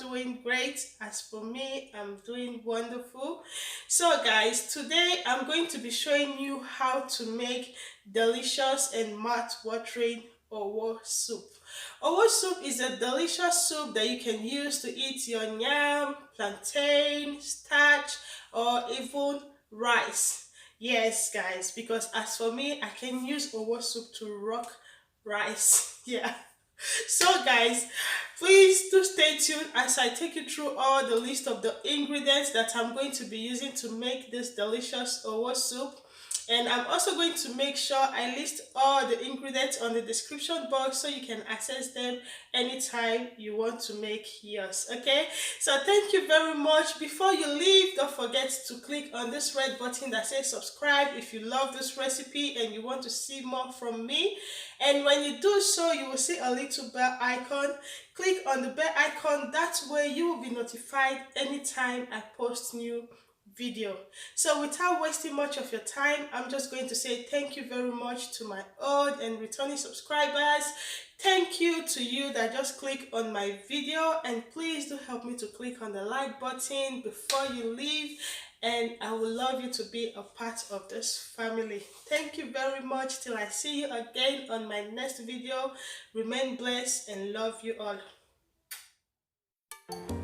doing great. As for me, I'm doing wonderful. So, guys, today I'm going to be showing you how to make delicious and mouth-watering owo soup. Owo soup is a delicious soup that you can use to eat your yam, plantain, starch, or even rice. Yes, guys, because as for me, I can use owo soup to rock rice. Yeah. So, guys, please do stay tuned as I take you through all the list of the ingredients that I'm going to be using to make this delicious owo soup. And I'm also going to make sure I list all the ingredients on the description box so you can access them anytime you want to make yours. Okay, so thank you very much. Before you leave, don't forget to click on this red button that says subscribe if you love this recipe and you want to see more from me. And when you do so, you will see a little bell icon. Click on the bell icon. That way you will be notified anytime I post new video. So without wasting much of your time, I'm just going to say thank you very much to my old and returning subscribers. Thank you to you that just click on my video, and please do help me to click on the like button before you leave, and I would love you to be a part of this family. Thank you very much. Till I see you again on my next video. Remain blessed and love you all.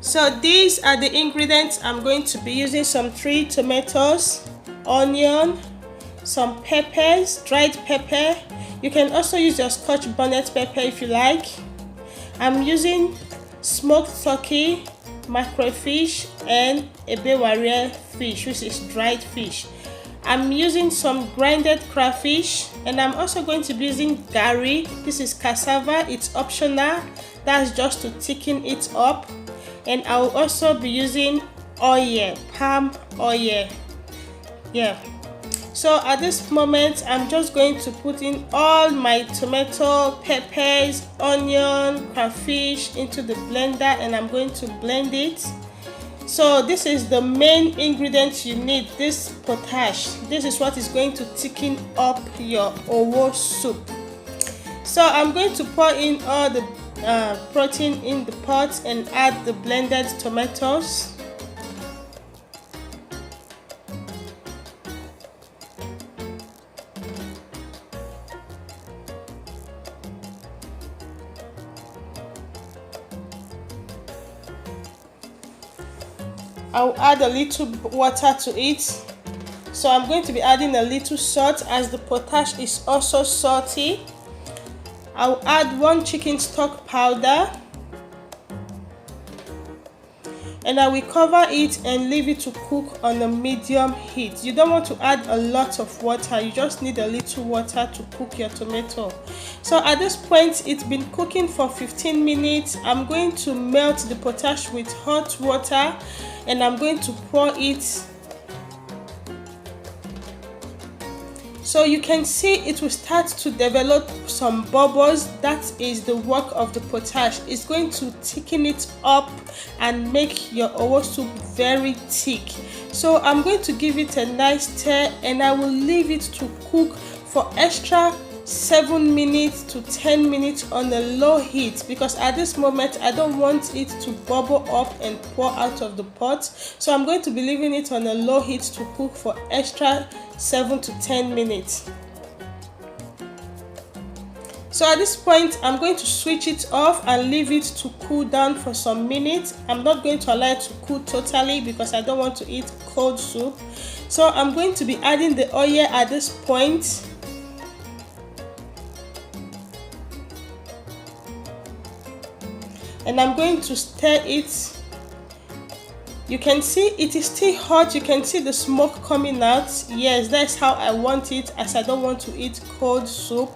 So these are the ingredients I'm going to be using: some 3 tomatoes, onion, some peppers, dried pepper. You can also use your scotch bonnet pepper if you like. I'm using smoked turkey, mackerel fish, and warrior fish, which is dried fish. I'm using some grinded crayfish, and I'm also going to be using garri. This is cassava, it's optional, that's just to thicken it up. And I will also be using oil, palm oil. Yeah. So at this moment, I'm just going to put in all my tomato, peppers, onion, crayfish into the blender, and I'm going to blend it. So this is the main ingredient you need, this potash. This is what is going to thicken up your owo soup. So I'm going to pour in all the protein in the pot and add the blended tomatoes. I'll add a little water to it. So I'm going to be adding a little salt as the potash is also salty. I'll add 1 chicken stock powder, and I will cover it and leave it to cook on a medium heat. You don't want to add a lot of water, you just need a little water to cook your tomato. So at this point, it's been cooking for 15 minutes. I'm going to melt the potash with hot water, and I'm going to pour it. So you can see it will start to develop some bubbles. That is the work of the potash. It's going to thicken it up and make your owo soup very thick. So I'm going to give it a nice stir, and I will leave it to cook for extra 7 minutes to 10 minutes on a low heat, because at this moment I don't want it to bubble up and pour out of the pot. So I'm going to be leaving it on a low heat to cook for extra 7 to 10 minutes. So at this point, I'm going to switch it off and leave it to cool down for some minutes. I'm not going to allow it to cool totally because I don't want to eat cold soup. So I'm going to be adding the oil at this point. And I'm going to stir it. You can see it is still hot. You can see the smoke coming out. Yes, that's how I want it, as I don't want to eat cold soup.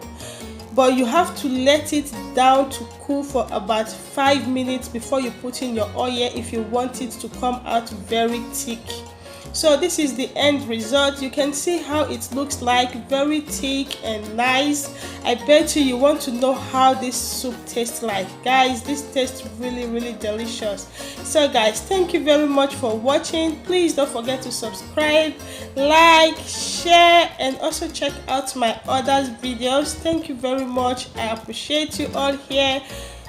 But you have to let it down to cool for about 5 minutes before you put in your oil if you want it to come out very thick. So this is the end result. You can see how it looks like, very thick and nice. I bet you want to know how this soup tastes like. Guys, this tastes really delicious. So guys, thank you very much for watching. Please don't forget to subscribe, like, share, and also check out my other videos. Thank you very much. I appreciate you all here.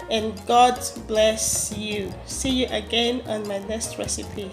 and God bless you. See you again on my next recipe.